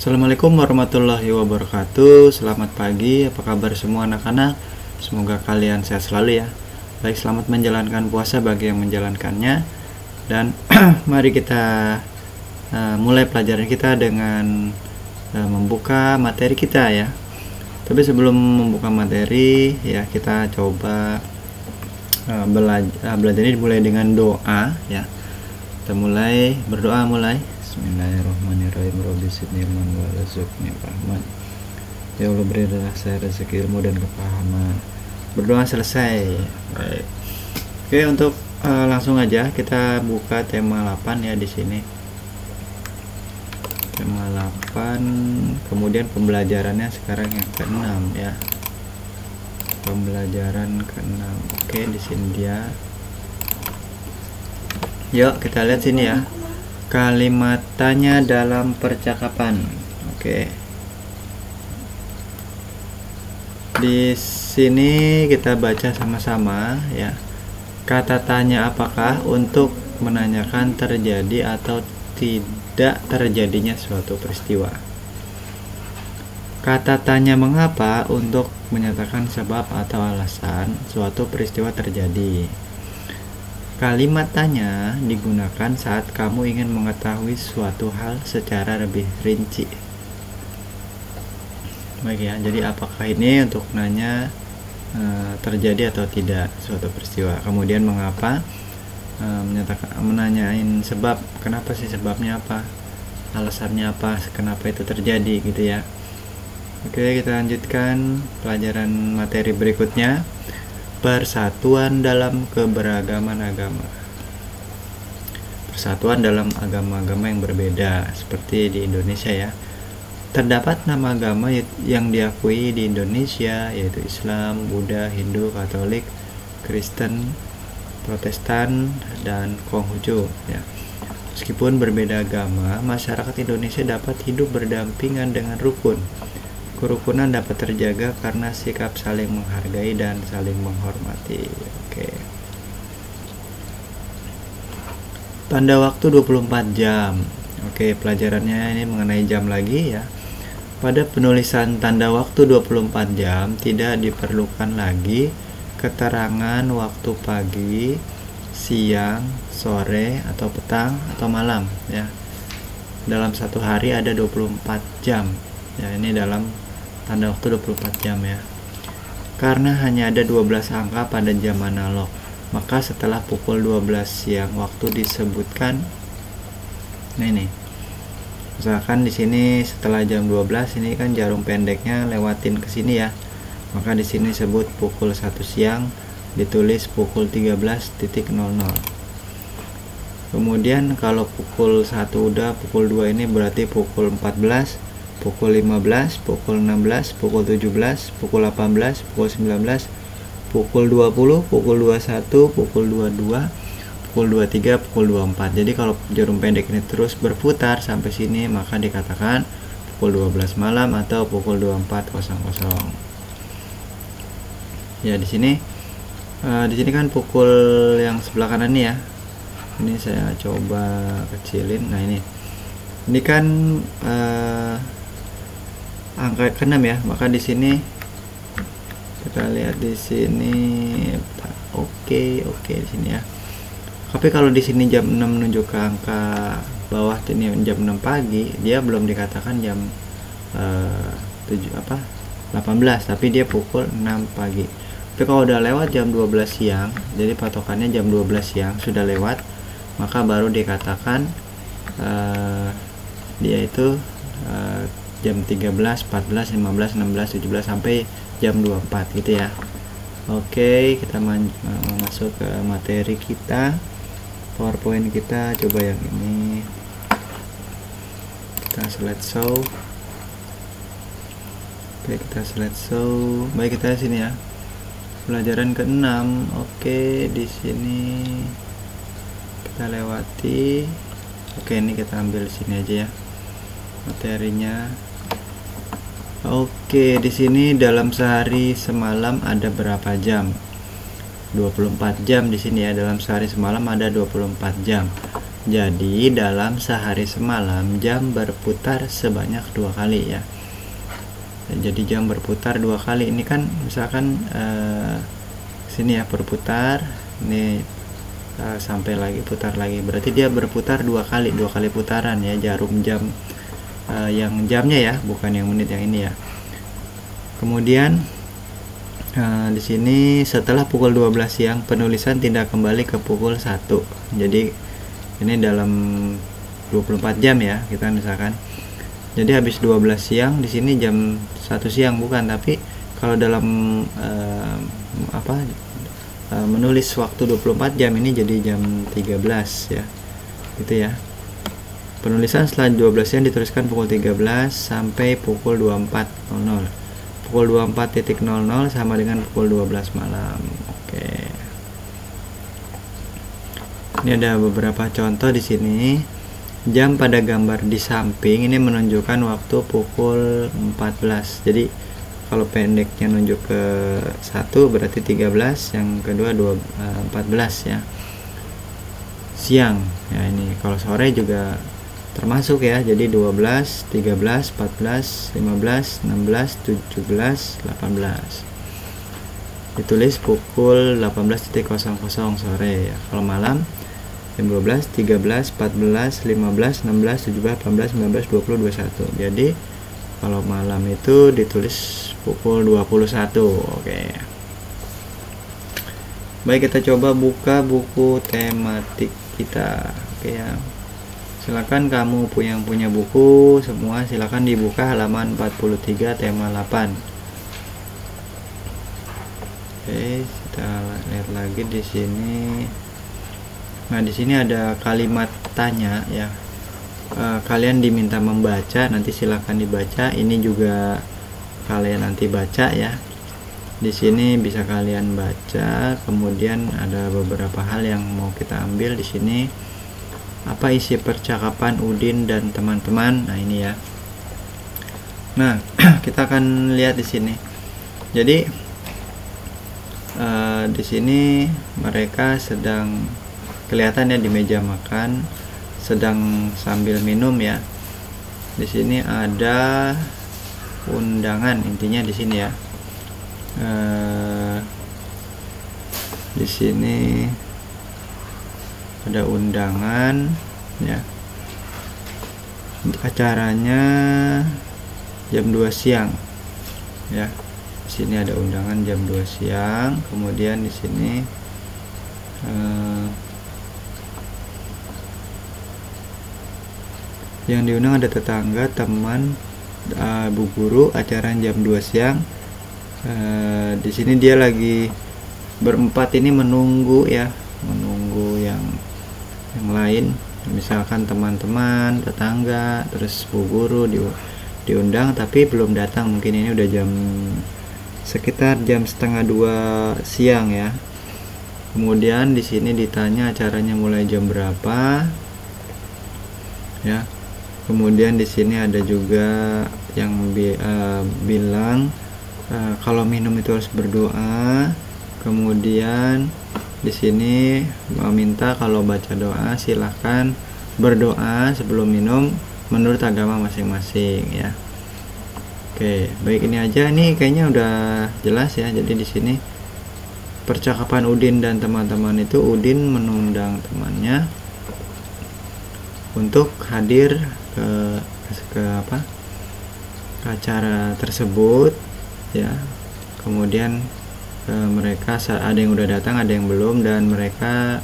Assalamualaikum warahmatullahi wabarakatuh. Selamat pagi, apa kabar semua anak-anak? Semoga kalian sehat selalu ya. Baik, selamat menjalankan puasa bagi yang menjalankannya. Dan mari kita mulai pelajaran kita dengan membuka materi kita ya. Tapi sebelum membuka materi ya, kita coba belajar ini dimulai dengan doa ya. Kita mulai berdoa mulai. Bismillahirrahmanirrahim. Rabbi zidni ilman warzuqni fahman. Ya Allah, berilah saya rezeki ilmu dan kepahaman. Berdoa selesai. Baik. Oke, untuk langsung aja kita buka tema 8 ya di sini. Tema 8, kemudian pembelajarannya sekarang yang ke-6 ya. Pembelajaran ke-6. Oke, di sini dia. Yuk, kita lihat sini ya. Kalimat tanya dalam percakapan. Oke. Di sini kita baca sama-sama ya. Kata tanya apakah untuk menanyakan terjadi atau tidak terjadinya suatu peristiwa. Kata tanya mengapa untuk menyatakan sebab atau alasan suatu peristiwa terjadi. Kalimat tanya digunakan saat kamu ingin mengetahui suatu hal secara lebih rinci. Baik ya, jadi apakah ini untuk nanya terjadi atau tidak suatu peristiwa. Kemudian mengapa, menanyain sebab, kenapa sih sebabnya apa, alasannya apa, kenapa itu terjadi gitu ya. Oke, kita lanjutkan pelajaran materi berikutnya. Persatuan dalam keberagaman agama. Persatuan dalam agama-agama yang berbeda seperti di Indonesia ya. Terdapat nama agama yang diakui di Indonesia yaitu Islam, Buddha, Hindu, Katolik, Kristen, Protestan, dan Konghucu ya. Meskipun berbeda agama, masyarakat Indonesia dapat hidup berdampingan dengan rukun. Kerukunan dapat terjaga karena sikap saling menghargai dan saling menghormati. Oke. Tanda waktu 24 jam. Oke, pelajarannya ini mengenai jam lagi ya. Pada penulisan tanda waktu 24 jam tidak diperlukan lagi keterangan waktu pagi, siang, sore, atau petang, atau malam ya. Dalam satu hari ada 24 jam. Ya, ini dalam tanda waktu 24 jam ya. Karena hanya ada 12 angka pada jam analog, maka setelah pukul 12 siang waktu disebutkan. Nah ini. Misalkan di sini setelah jam 12 ini kan jarum pendeknya lewatin ke sini ya. Maka di sini disebut pukul 1 siang, ditulis pukul 13.00. Kemudian kalau pukul 1 udah, pukul 2 ini berarti pukul 14, pukul 15, pukul 16, pukul 17, pukul 18, pukul 19, pukul 20, pukul 21, pukul 22, pukul 23, pukul 24. Jadi kalau jarum pendek ini terus berputar sampai sini maka dikatakan pukul 12 malam atau pukul 24.00. Ya, di sini kan pukul yang sebelah kanan nih ya. Ini saya coba kecilin. Nah, ini kan angka ke-6 ya, maka di sini kita lihat di sini oke di sini ya. Tapi kalau di sini jam 6 menunjuk ke angka bawah ini jam 6 pagi, dia belum dikatakan jam 18, tapi dia pukul 6 pagi. Tapi kalau udah lewat jam 12 siang, jadi patokannya jam 12 siang sudah lewat, maka baru dikatakan dia itu jam 13, 14, 15, 16, 17 sampai jam 24 gitu ya. Oke, kita masuk ke materi kita. PowerPoint kita coba yang ini. Kita slideshow. Oke, kita slideshow. Baik, kita sini ya. Pelajaran ke-6. Oke, di sini kita lewati. Oke, ini kita ambil sini aja ya materinya. Oke, di sini dalam sehari semalam ada berapa jam? 24 jam di sini ya. Dalam sehari semalam ada 24 jam. Jadi dalam sehari semalam jam berputar sebanyak 2 kali ya. Jadi jam berputar 2 kali. Ini kan misalkan sini ya berputar, ini sampai lagi putar lagi. Berarti dia berputar 2 kali putaran ya, jarum jam yang jamnya ya, bukan yang menit yang ini ya. Kemudian di sini setelah pukul 12 siang penulisan tidak kembali ke pukul 1. Jadi ini dalam 24 jam ya, kita misalkan. Jadi habis 12 siang, di sini jam 1 siang bukan, tapi kalau dalam menulis waktu 24 jam ini jadi jam 13 ya. Gitu ya. Penulisan setelah 12 siang dituliskan pukul 13 sampai pukul 24.00. Pukul 24.00 sama dengan pukul 12 malam. Oke. Ini ada beberapa contoh di sini. Jam pada gambar di samping ini menunjukkan waktu pukul 14. Jadi kalau pendeknya nunjuk ke 1 berarti 13, yang kedua 14 ya. Siang. Ya ini kalau sore juga termasuk ya. Jadi 12, 13, 14, 15, 16, 17, 18. Ditulis pukul 18.00 sore ya. Kalau malam jam 12, 13, 14, 15, 16, 17, 18, 19, 20, 21. Jadi kalau malam itu ditulis pukul 21. Oke. Baik, kita coba buka buku tematik kita. Oke ya. Silakan kamu yang punya buku semua silakan dibuka halaman 43 tema 8. Oke, kita lihat lagi di sini. Nah, di sini ada kalimat tanya ya. Kalian diminta membaca, nanti silakan dibaca. Ini juga kalian nanti baca ya. Di sini bisa kalian baca. Kemudian ada beberapa hal yang mau kita ambil di sini. Apa isi percakapan Udin dan teman-teman? Nah, ini ya. Nah, kita akan lihat di sini. Jadi di sini mereka sedang kelihatannya di meja makan, sedang sambil minum ya. Di sini ada undangan, intinya di sini ya. Di sini ada undangan ya. Acaranya jam 2 siang ya. Di sini ada undangan jam 2 siang. Kemudian di sini yang diundang ada tetangga, teman, bu guru. Acara jam 2 siang. Di sini dia lagi berempat ini menunggu ya, menunggu yang lain, misalkan teman-teman, tetangga, terus bu guru diundang tapi belum datang. Mungkin ini udah sekitar jam 1:30 siang ya. Kemudian di sini ditanya acaranya mulai jam berapa ya. Kemudian di sini ada juga yang bilang kalau minum itu harus berdoa. Kemudian di sini meminta kalau baca doa silahkan berdoa sebelum minum menurut agama masing-masing ya. Oke, baik, ini aja. Ini kayaknya udah jelas ya. Jadi di sini percakapan Udin dan teman-teman itu, Udin mengundang temannya untuk hadir ke acara tersebut ya. Kemudian mereka ada yang udah datang, ada yang belum, dan mereka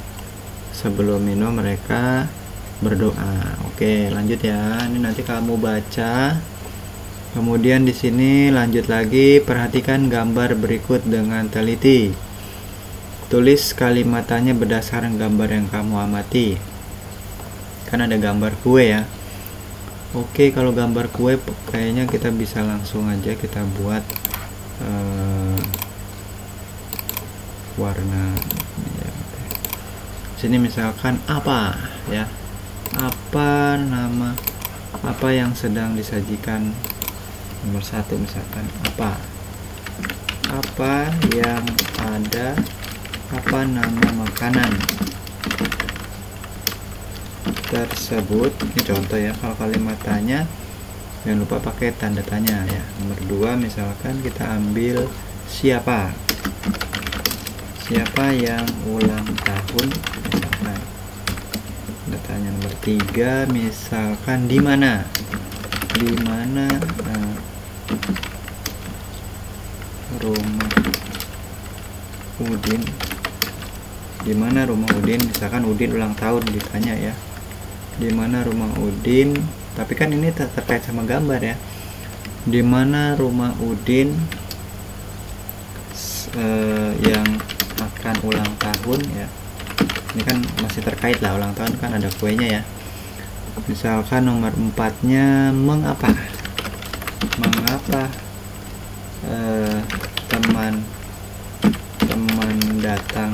sebelum minum mereka berdoa. Oke, lanjut ya. Ini nanti kamu baca. Kemudian di sini lanjut lagi, perhatikan gambar berikut dengan teliti. Tulis kalimatnya berdasarkan gambar yang kamu amati. Kan ada gambar kue ya. Oke, kalau gambar kue kayaknya kita bisa langsung aja kita buat warna ya. Sini misalkan apa ya, apa nama apa yang sedang disajikan, nomor 1 misalkan apa yang ada, apa nama makanan. tersebut. Ini contoh ya. Kalau kalimat tanya jangan lupa pakai tanda tanya ya. Nomor 2 misalkan kita ambil siapa yang ulang tahun misalkan. Tanda tanya. Nomor 3 misalkan di mana rumah Udin. Di mana rumah Udin? Misalkan Udin ulang tahun ditanya ya. Di mana rumah Udin? Tapi kan ini terkait sama gambar ya. Di mana rumah Udin yang akan ulang tahun ya. Ini kan masih terkait lah, ulang tahun kan ada kuenya ya. Misalkan nomor 4-nya mengapa teman datang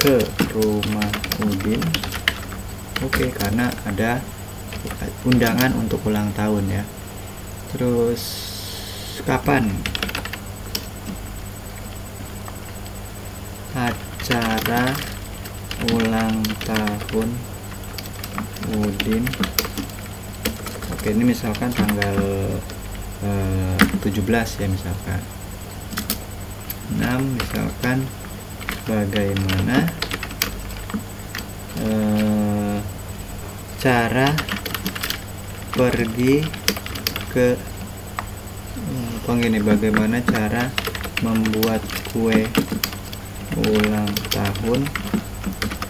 ke rumah Udin. Oke, karena ada undangan untuk ulang tahun ya. Terus kapan acara ulang tahun Udin? Oke, ini misalkan tanggal 17 ya misalkan. 6 misalkan bagaimana cara pergi ke bagaimana cara membuat kue ulang tahun.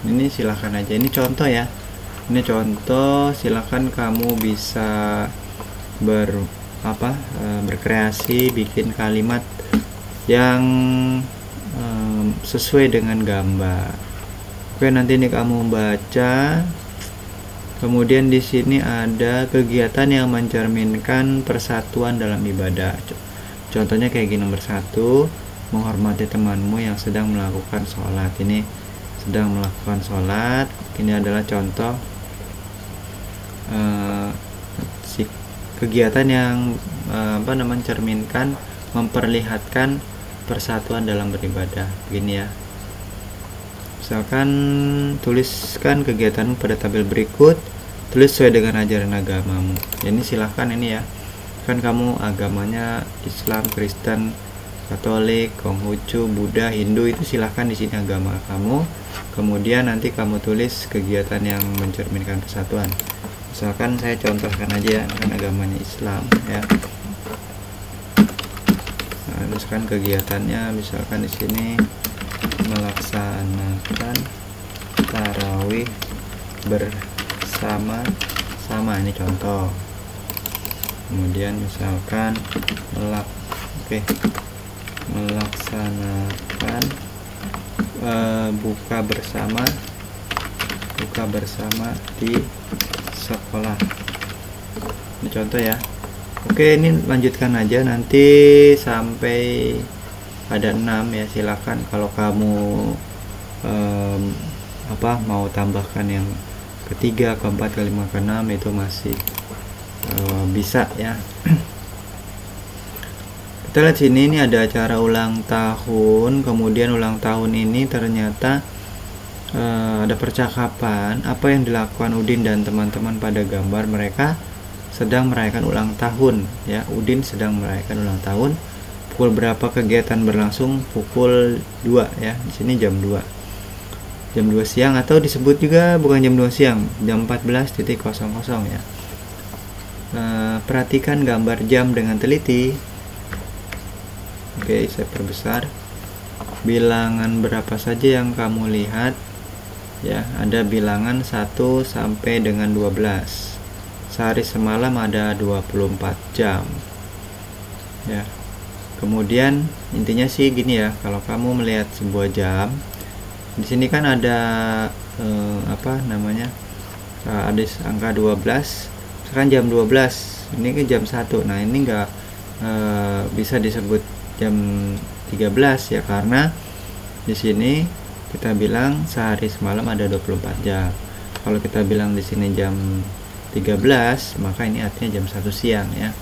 Ini silahkan aja, ini contoh ya, ini contoh. Silahkan kamu bisa berkreasi, bikin kalimat yang sesuai dengan gambar. Oke, nanti ini kamu baca. Kemudian di sini ada kegiatan yang mencerminkan persatuan dalam ibadah. Contohnya kayak gini. Nomor 1, menghormati temanmu yang sedang melakukan sholat. Ini sedang melakukan sholat. Ini adalah contoh kegiatan yang mencerminkan, memperlihatkan persatuan dalam beribadah. Begini ya. Misalkan tuliskan kegiatanmu pada tabel berikut, tulis sesuai dengan ajaran agamamu. Ini silahkan ini ya. Kan kamu agamanya Islam, Kristen, Katolik, Konghucu, Buddha, Hindu, itu silahkan di sini agama kamu. Kemudian nanti kamu tulis kegiatan yang mencerminkan persatuan. Misalkan saya contohkan aja ya, kan agamanya Islam ya. Nah, misalkan kegiatannya misalkan di sini melaksanakan tarawih bersama-sama, ini contoh. Kemudian misalkan melaksanakan buka bersama di sekolah. Ini contoh ya. Oke, ini lanjutkan aja nanti sampai ada 6 ya. Silakan kalau kamu mau tambahkan yang ketiga, keempat, kelima, keenam itu masih bisa ya. Kita lihat sini, ini ada acara ulang tahun. Kemudian ulang tahun ini ternyata ada percakapan apa yang dilakukan Udin dan teman-teman pada gambar. Mereka sedang merayakan ulang tahun ya. Udin sedang merayakan ulang tahun. Pukul berapa kegiatan berlangsung? Pukul 2 ya. Di sini jam 2 siang, atau disebut juga bukan jam 2 siang, jam 14.00 ya. Perhatikan gambar jam dengan teliti. Oke, saya perbesar. Bilangan berapa saja yang kamu lihat ya? Ada bilangan 1 sampai dengan 12. Sehari semalam ada 24 jam ya. Kemudian intinya sih gini ya, kalau kamu melihat sebuah jam, di sini kan ada ada angka 12. Sekarang jam 12, ini kan jam 1. Nah, ini enggak bisa disebut jam 13 ya, karena di sini kita bilang sehari semalam ada 24 jam. Kalau kita bilang di sini jam 13, maka ini artinya jam 1 siang ya.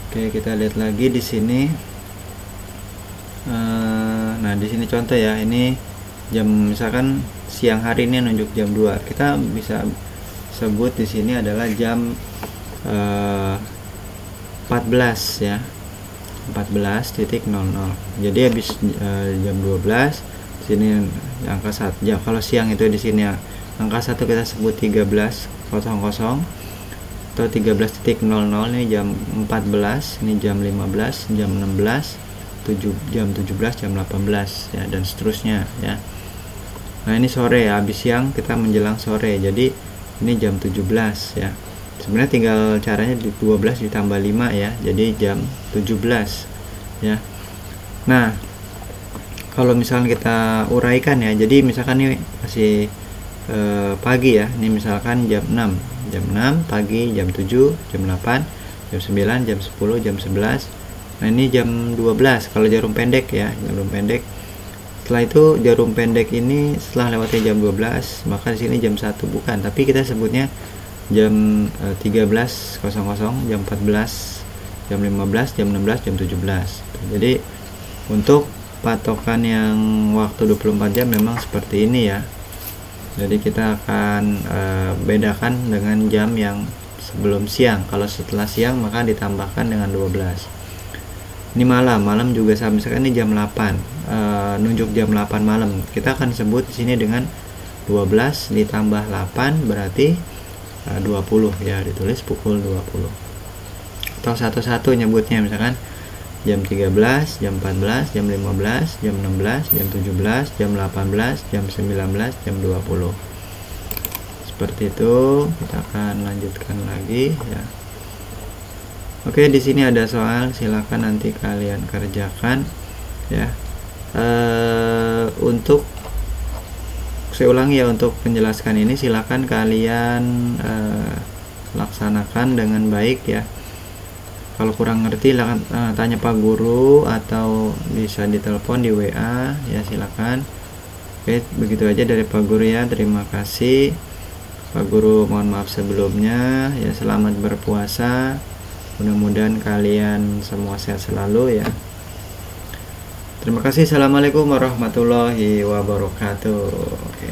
Oke, kita lihat lagi di sini. Nah, di sini contoh ya, ini jam misalkan siang hari ini nunjuk jam 2. Kita bisa sebut di sini adalah jam 14 ya. 14.00. Jadi habis jam 12 sini angka 1. Ya, kalau siang itu di sini angka 1 kita sebut 13.00 atau 13.00. Ini jam 14, ini jam 15, jam 16, jam 17, jam 18 ya, dan seterusnya ya. Nah, ini sore ya, habis siang kita menjelang sore. Jadi ini jam 17 ya. Sebenarnya tinggal caranya di 12 ditambah 5 ya. Jadi jam 17 ya. Nah, kalau misalnya kita uraikan ya. Jadi misalkan ini masih pagi ya. Ini misalkan jam 6. Jam 6 pagi, jam 7, jam 8, jam 9, jam 10, jam 11. Nah, ini jam 12 kalau jarum pendek ya, jarum pendek. Setelah itu jarum pendek ini setelah lewatnya jam 12, maka di sini jam 1 bukan, tapi kita sebutnya jam 13.00, jam 14, jam 15, jam 16, jam 17. Jadi untuk patokan yang waktu 24 jam memang seperti ini ya. Jadi kita akan bedakan dengan jam yang sebelum siang. Kalau setelah siang maka ditambahkan dengan 12. Ini malam juga sama, misalkan ini jam 8, nunjuk jam 8 malam. Kita akan sebut di sini dengan 12 ditambah 8 berarti 20 ya, ditulis pukul 20. Atau satu-satu nyebutnya, misalkan jam 13, jam 14, jam 15, jam 16, jam 17, jam 18, jam 19, jam 20. Seperti itu. Kita akan lanjutkan lagi ya. Oke, di sini ada soal, silakan nanti kalian kerjakan ya. Untuk saya ulangi ya, untuk menjelaskan ini silakan kalian laksanakan dengan baik ya. Kalau kurang ngerti tanya Pak Guru atau bisa ditelepon di WA ya, silakan. Oke, begitu aja dari Pak Guru ya. Terima kasih Pak Guru, mohon maaf sebelumnya ya. Selamat berpuasa. Mudah-mudahan kalian semua sehat selalu ya. Terima kasih. Assalamualaikum warahmatullahi wabarakatuh. Oke.